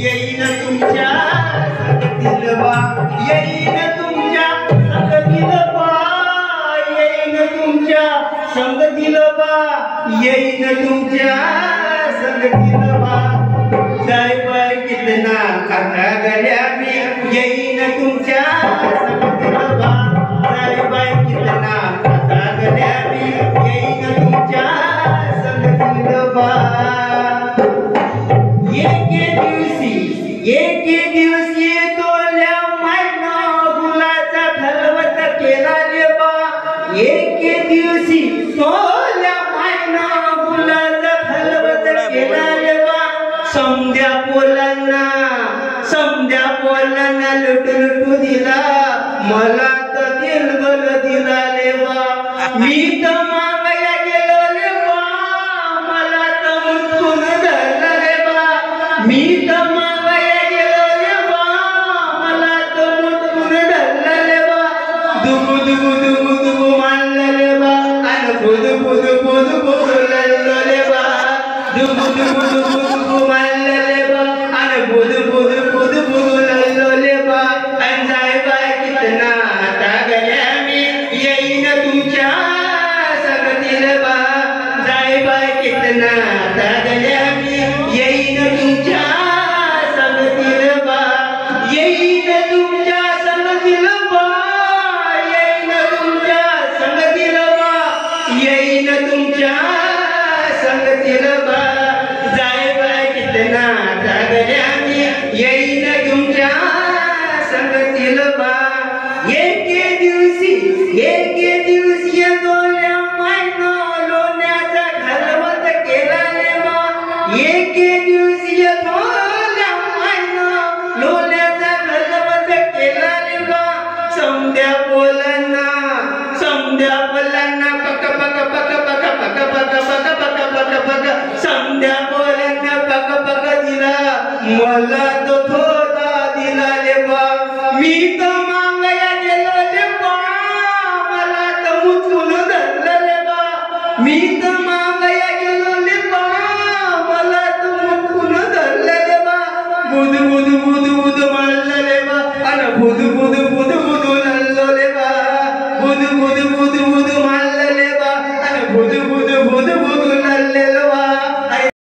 येईन तुमच्या संगतीत बा, येईन तुमच्या संगतीत बा, येईन तुमच्या संगतीत बा, येईन तुमच्या संगतीत बा. जाय बाय कितना खाता गल्या मी, येईन तुमच्या संगतीत बा. जाय बाय कितना खाता गल्या मी, येईन तुमच्या संगतीत बा. एके दिवशी तोल्या मैना गुलाचा खलवत केला रे बा. एके दिवशी तोल्या मैना गुलाचा खलवत केला रे बा. समध्या पोलांना लुटू दिला, मला तर दिलगल दिला रे बा. मी तर मागया गेलो रे बा, मला तर मुठून धरलं रे बा. मी तर मागया गेलो रे बा, मला तर मुठून धरलं रे बा. दुबू दुबू दुबू दुबू मानलं रे बा, आणि बुदू बुदू बुदू बोललं रे बा. दुबू दुबू दुबू दुबू मानलं रे बा, आणि बुदू बुदू बुदू बोललं रे बा. आणि जाय बाय कितना आता गल्या मी, येईन तुमच्या संगतीत बा. जाय बाय कितना आता गल्या मी, येईन तुमच्या संगतीत बा. येईन तुमच्या संगतीत बा, येईन तुमच्या संगतीत बा, येईन तुमच्या संगतीत बा. जाय बाय कितना आता गल्या मी, येईन तुमच्या संगतीत बा. एके दिवशी दोल्या मैना लोण्याचा खलवत केला रे बा. एके दिवशी दोल्या मैना लोण्याचा खलवत केला रे बा. समध्या पोलांना पक पक पक पक पक पक पक पक पक पक, समध्या पोलांना पक पक दिला, मला तो थोडा दिला रे बा. मी तर मागया गेलो रे बा, मला तर मुठून धरलं रे बा. मी तर मागया गेलो रे बा, मला तर मुठून धरलं रे बा. बुदू बुदू बुदू बुदू मारलं रे बा, आणि बुदू